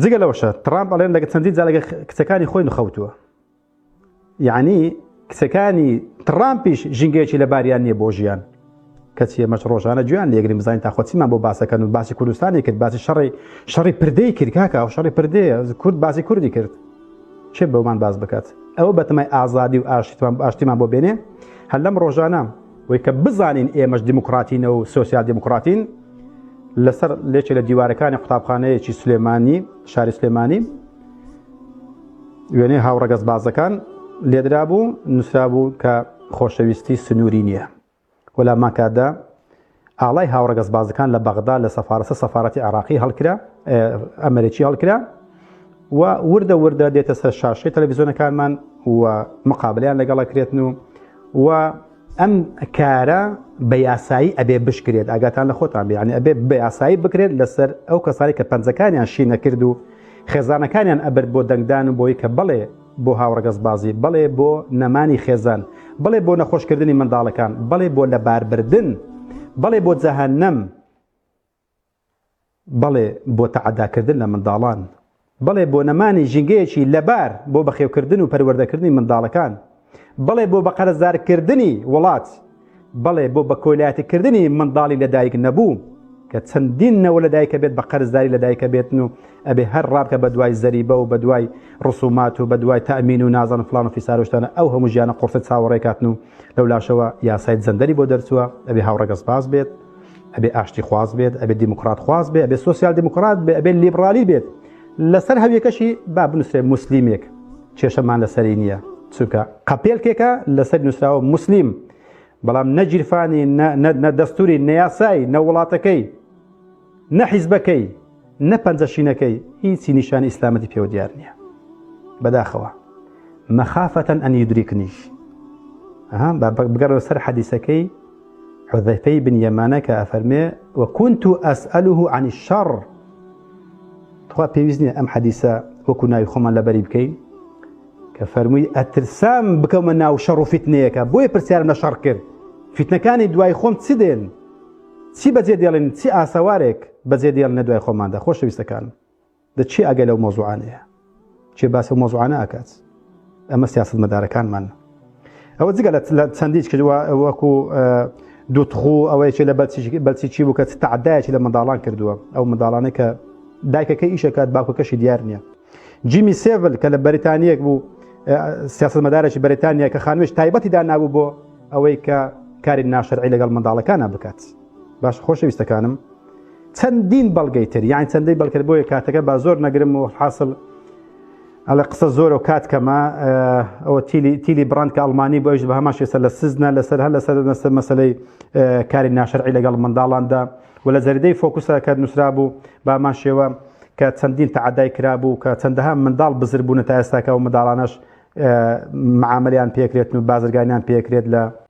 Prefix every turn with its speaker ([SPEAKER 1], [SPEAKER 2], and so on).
[SPEAKER 1] جگە لەوەشە ترامپ ئەڵێن لەگە چەندین جا لەگە کچەکانی خۆی نخەوتووە، یعنی کچەکانی ترامپیش ژینگەیەکی لە باریان نییە بۆ ژیان کەچی ئێمەش ڕۆژانە گوێیان لێگرین بزانین تا خۆچیمان بۆ باسەکەن و باسی کوردستانی کرد، باسی شەڕی پردەی کرد کاکە ئەو شەڕی پردەیە کورد باسی کوردی کرد چێ بەومان باز بکات ئەوە بەتەمای ئازادی و ئاشتیمان بۆ بێنێ هەر لەم ڕۆژانە وەی کە بزانین ئێمەش دیموکراتینە و سۆسیال دیموکراتین لەسەر لێکێ لە دیوارەکانی قوتابخانەیەکی سلێمانی شاری سلێمانی وێنەی هاوڕەگەز بازەکان لێدرا بوو نووسرا بوو کە خۆشەویستی سنووری نییە وەلا ماکادا ئاڵای هاوڕەگەز بازەکان لە بەغدا لە سەفارەتی عێراقی هەڵکرا ئەمریکی هەڵکرا و وردە وردە دێتە سەر شاشەی تەلەڤیزۆنەکانمان و مقابلەیان لەگەڵا کرێتن و ئەم کارە بە یاسایی ئەبێ بشکرێت ئاگاتان لە خۆتان بێ یعنی ئەبێ بە یاسایی بکرێت لەسەر ئەو کەسانی کە پەنجەکانیان شی نەکرد و خێزانەکانیان ئەبرد بۆ دەنگدان و بۆی کە بڵێ بۆ هاوڕەگەز بازی بڵێ بۆ نەمانی خێزان بڵێ بۆ نەخۆشکردنی منداڵەکان بڵێ بۆ لەباربردن بڵێ بۆ جەهەنەم بڵێ بۆ تەعەداکردن لە منداڵان بڵێ بۆ نەمانی ژینگەیەکی لەبار بۆ بەخێوکردن و پەروەردەکردنی منداڵەکان بڵێ بۆ بە قەرزدارکردنی وڵات بڵێ بۆ بە کۆلایەتیکردنی منداڵی لەدایک نەبوو کە چەندین نەوە لەدایکە بێت بە قەرزداری لەدایکە بێتن و ئەبێ هەر ڕابکە بە دوای زەریبە و بە دوای ڕسومات و بە دوای تەئمین و نازان فلان و فیساروشتانە ئەو هەموو ژیانە قورسە چاوەڕێکاتن و لەولاشەوە یاسای جەندەری بۆ دەرچووە ئەبێ هاوڕەگەز باز بێت ئەبێ ئاشتی خواز بێت ئەبێ دیموکرات خواز بێت ئەبێ سۆسیال دیموکرات بێت ئەبێ لیبرالی بێت لەسەر هەویەکەشی با بنووسێ موسلیمێک کێشەمان لەسەری نییە چونکە قەپێلکێکە لەسەر نووسراوە موسلیم بەڵام نەجیرفانی نە دەستوری نەیاسایی نە وڵاتەکەی نە حیزبەکەی نە پەنجەشینەکەی هیچی نیشانی ئیسلامەتی پێوە دیار نییە بەداخەوە مەخافەتەن ئەن یودریکنیش بگەڕەوە سەر حەدیسەکەی حوذەیفەی بن یەمانە کە ئەفەرمێ وەکونت ئەسئەله عن الشەڕ تخوا پێویست نییە ئەم حەدیسە وەکو ناوی خۆمان لەبەری بکەین کە فەرمووی ئەترسام بکەمە ناو شەڕ و فیتنەیەکە بۆیە پرسیارم لە شەڕ کرد فیتنەکانی دوای خۆم چی دێن چی بەجێ دێڵێن چی ئاسەوارێک بەجێ دێڵ نە دوای خۆماندا خۆشەویستەکان دەچی ئەگە لەو مۆزوعانەیە چێ باسی و مۆزوعانە ئاکات ئەمە سیاسەتمەدارەکانمان ئەوە جگە لە چەندیش کردووە وەکو دووتخوو ئەوەیەکی لە بەلچی چی بوو کە تەعەدایەکی لە منداڵان کردووە ئەو منداڵانەی کە دایکەکەی ئیشەکات باوکەکەشی دیار نییە جیمی سێڤل کە لە بەریتانیەک بوو سیاسەتمەدارێکی بەریتانیا کە خانوێش تایبەتی دانابوو بۆ ئەوەی کە کاری ناشەرعی لەگەڵ منداڵەکانە بکات باش خۆشەویستەکانم چەندین بەڵگەی تر یان چەندەی بەڵکرد بۆیە کاتەکە با زۆر نەگرم و حاصل ئەڵە قسە زۆر و کات کەمە ئەوە تیلی بڕاند کە ئەڵمانی بۆ ئەوش بە هەمان شێسە لە سزنە لەسەر هەر لەسەر مەسەلەی کاری ناشەرعی لەگەڵ منداڵاندا و لە زەریدەی فۆکوسە کە نووسرا بوو بە هەمان شێوە کە چەندین تەعەدای کرابوو کە چەندەها منداڵ بزر بوون تا ئێستاکە و منداڵانەش معاملیان پێکرێت و بازرگانیان پێکرێت لە